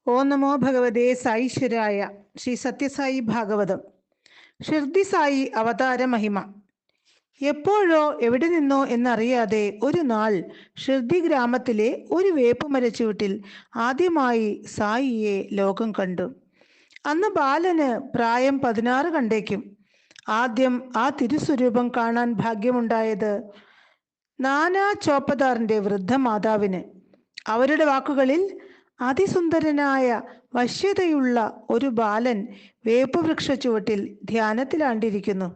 ഓം നമോ ഭഗവതേ സാईശ്വരായ. ശ്രീ സത്യസായി ഭാഗവതം. ഷിർദി സായി അവതാര മഹിമ. എപ്പോഴോ എവിടെ നിന്നോ എന്നറിയാതെ ഒരു നാൾ ഷിർദി ഗ്രാമത്തിലെ ഒരു വേപ്പുമരച്ചുവട്ടിൽ ആദ്യമായി സായിയെ ലോകം കണ്ടു. അന്ന് ബാലന് പ്രായം 16 കണ്ടേക്കും. ആദ്യം ആ തിരുസ്വരൂപം കാണാൻ ഭാഗ്യമുണ്ടായത് നാനാ ചോപ്പദാറിന്റെ വൃദ്ധമാതാവിന്. അവരുടെ വാക്കുകളിൽ അതിസുന്ദരനായ വശ്യതയുള്ള ഒരു ബാലൻ വേപ്പുവൃക്ഷ ചുവട്ടിൽ ധ്യാനത്തിലാണ്ടിരിക്കുന്നു.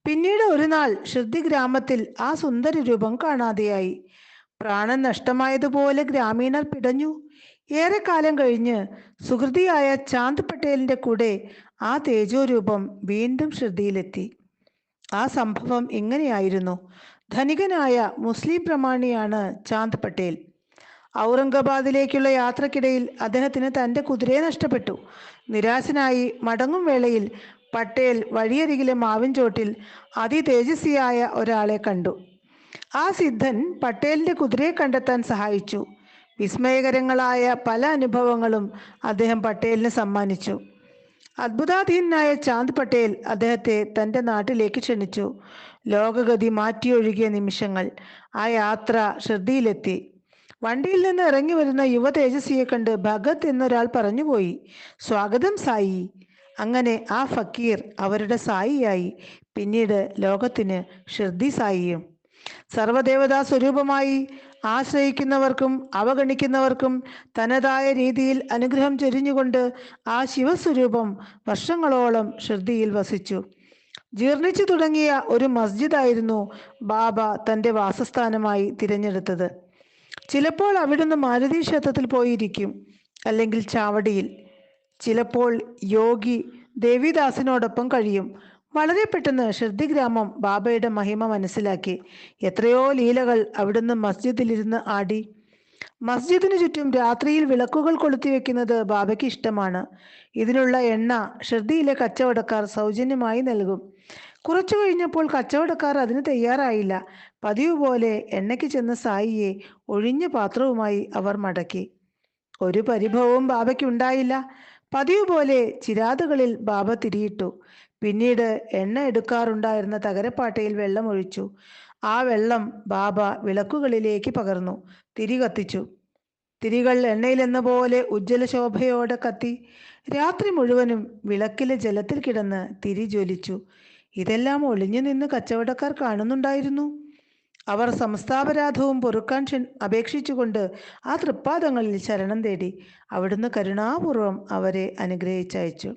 പിന്നീട് ഒരു നാൾ ഷിർദി ഗ്രാമത്തിൽ ആ സുന്ദര രൂപം കാണാതെയായി. പ്രാണൻ നഷ്ടമായതുപോലെ ഗ്രാമീണർ പിടഞ്ഞു. ഏറെക്കാലം കഴിഞ്ഞ് സുഹൃതിയായ ചാന്ദ് പട്ടേലിന്റെ കൂടെ ആ തേജോരൂപം വീണ്ടും ഷിർദിയിലെത്തി. ആ സംഭവം ഇങ്ങനെയായിരുന്നു. ധനികനായ മുസ്ലിം പ്രമാണിയാണ് ചാന്ദ് പട്ടേൽ. ഔറംഗാബാദിലേക്കുള്ള യാത്രക്കിടയിൽ അദ്ദേഹത്തിന് തൻ്റെ കുതിരയെ നഷ്ടപ്പെട്ടു. നിരാശനായി മടങ്ങും വേളയിൽ പട്ടേൽ വഴിയരികിലെ മാവിൻ ചോട്ടിൽ അതിതേജസ്വിയായ ഒരാളെ കണ്ടു. ആ സിദ്ധൻ പട്ടേലിന്റെ കുതിരയെ കണ്ടെത്താൻ സഹായിച്ചു. വിസ്മയകരങ്ങളായ പല അനുഭവങ്ങളും അദ്ദേഹം പട്ടേലിന് സമ്മാനിച്ചു. അത്ഭുതാധീനനായ ചാന്ദ് പട്ടേൽ അദ്ദേഹത്തെ തൻ്റെ നാട്ടിലേക്ക് ക്ഷണിച്ചു. ലോകഗതി മാറ്റിയൊഴുകിയ നിമിഷങ്ങൾ. ആ യാത്ര ഷിർദിയിലെത്തി. വണ്ടിയിൽ നിന്ന് ഇറങ്ങി വരുന്ന യുവ തേജസ്വിയെ കണ്ട് ഭഗത് എന്നൊരാൾ പറഞ്ഞുപോയി, "സ്വാഗതം സായി." അങ്ങനെ ആ ഫക്കീർ അവരുടെ സായിയായി. പിന്നീട് ലോകത്തിന് ഷിർദി സായിയും. സർവദേവതാ സ്വരൂപമായി ആശ്രയിക്കുന്നവർക്കും അവഗണിക്കുന്നവർക്കും തനതായ രീതിയിൽ അനുഗ്രഹം ചൊരിഞ്ഞുകൊണ്ട് ആ ശിവസ്വരൂപം വർഷങ്ങളോളം ഷിർദിയിൽ വസിച്ചു. ജീർണിച്ചു തുടങ്ങിയ ഒരു മസ്ജിദായിരുന്നു ബാബ തൻ്റെ വാസസ്ഥാനമായി തിരഞ്ഞെടുത്തത്. ചിലപ്പോൾ അവിടുന്ന് മാരുതി ക്ഷേത്രത്തിൽ പോയിരിക്കും, അല്ലെങ്കിൽ ചാവടിയിൽ. ചിലപ്പോൾ യോഗി ദേവിദാസിനോടൊപ്പം കഴിയും. വളരെ പെട്ടെന്ന് ഷിർദി ഗ്രാമം ബാബയുടെ മഹിമ മനസ്സിലാക്കി. എത്രയോ ലീലകൾ അവിടുന്ന് മസ്ജിദിലിരുന്ന് ആടി. മസ്ജിദിനു ചുറ്റും രാത്രിയിൽ വിളക്കുകൾ കൊളുത്തിവെക്കുന്നത് ബാബയ്ക്ക് ഇഷ്ടമാണ്. ഇതിനുള്ള എണ്ണ ഷിർദിയിലെ കച്ചവടക്കാർ സൗജന്യമായി നൽകും. കുറച്ചു കഴിഞ്ഞപ്പോൾ കച്ചവടക്കാർ അതിന് തയ്യാറായില്ല. പതിവ് പോലെ എണ്ണയ്ക്ക് ചെന്ന സായിയെ ഒഴിഞ്ഞ പാത്രവുമായി അവർ മടക്കി. ഒരു പരിഭവവും ബാബയ്ക്ക് ഉണ്ടായില്ല. പതിവ് പോലെ ചിരാതുകളിൽ ബാബ തിരിയിട്ടു. പിന്നീട് എണ്ണ എടുക്കാറുണ്ടായിരുന്ന തകരപ്പാട്ടയിൽ വെള്ളം ഒഴിച്ചു. ആ വെള്ളം ബാബ വിളക്കുകളിലേക്ക് പകർന്നു. തിരി കത്തിച്ചു. തിരികൾ എണ്ണയിലെന്ന പോലെ ഉജ്ജ്വല ശോഭയോടെ കത്തി. രാത്രി മുഴുവനും വിളക്കിലെ ജലത്തിൽ കിടന്ന് തിരി ജ്വലിച്ചു. ഇതെല്ലാം ഒളിഞ്ഞു നിന്ന് കച്ചവടക്കാർ കാണുന്നുണ്ടായിരുന്നു. അവർ സമസ്താപരാധവും പൊറുക്കാൻ അപേക്ഷിച്ചുകൊണ്ട് ആ തൃപ്പാദങ്ങളിൽ ശരണം തേടി. അവിടുന്ന് കരുണാപൂർവം അവരെ അനുഗ്രഹിച്ചയച്ചു.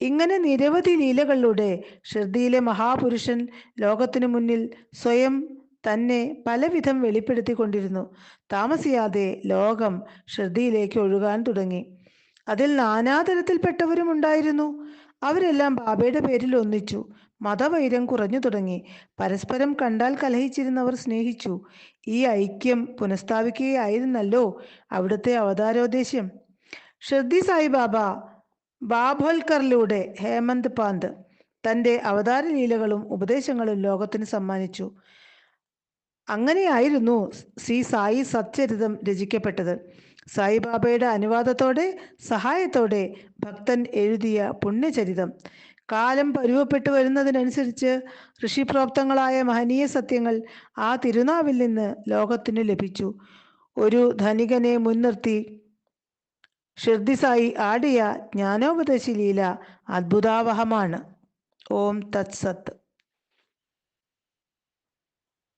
ഇങ്ങനെ നിരവധി ലീലകളിലൂടെ ഷിർദിയിലെ മഹാപുരുഷൻ ലോകത്തിനു മുന്നിൽ സ്വയം തന്നെ പലവിധം വെളിപ്പെടുത്തിക്കൊണ്ടിരുന്നു. താമസിയാതെ ലോകം ഷിർദിയിലേക്ക് ഒഴുകാൻ തുടങ്ങി. അതിൽ നാനാതരത്തിൽപ്പെട്ടവരും ഉണ്ടായിരുന്നു. അവരെല്ലാം ബാബയുടെ പേരിൽ ഒന്നിച്ചു. മതവൈരം കുറഞ്ഞു തുടങ്ങി. പരസ്പരം കണ്ടാൽ കലഹിച്ചിരുന്നവർ സ്നേഹിച്ചു. ഈ ഐക്യം പുനഃസ്ഥാപിക്കുകയായിരുന്നല്ലോ അവിടുത്തെ അവതാരോദ്ദേശ്യം. ഷിർദി സായിബാബ ബാഭോൽക്കറിലൂടെ ഹേമന്ത് പാന്ത് തൻ്റെ അവതാര ലീലകളും ഉപദേശങ്ങളും ലോകത്തിന് സമ്മാനിച്ചു. അങ്ങനെയായിരുന്നു ശ്രീ സായി സച്ചരിതം രചിക്കപ്പെട്ടത്. സായിബാബയുടെ അനുവാദത്തോടെ സഹായത്തോടെ ഭക്തൻ എഴുതിയ പുണ്യചരിതം. കാലം പരുവപ്പെട്ടു വരുന്നതിനനുസരിച്ച് ഋഷിപ്രോക്തങ്ങളായ മഹനീയ സത്യങ്ങൾ ആ തിരുനാവിൽ നിന്ന് ലോകത്തിന് ലഭിച്ചു. ഒരു ധനികനെ മുൻനിർത്തി ഷിർദി സായി ആടിയ ജ്ഞാനോപദേശ ലീല അത്ഭുതാവഹമാണ്. ഓം തത് സത്ത്.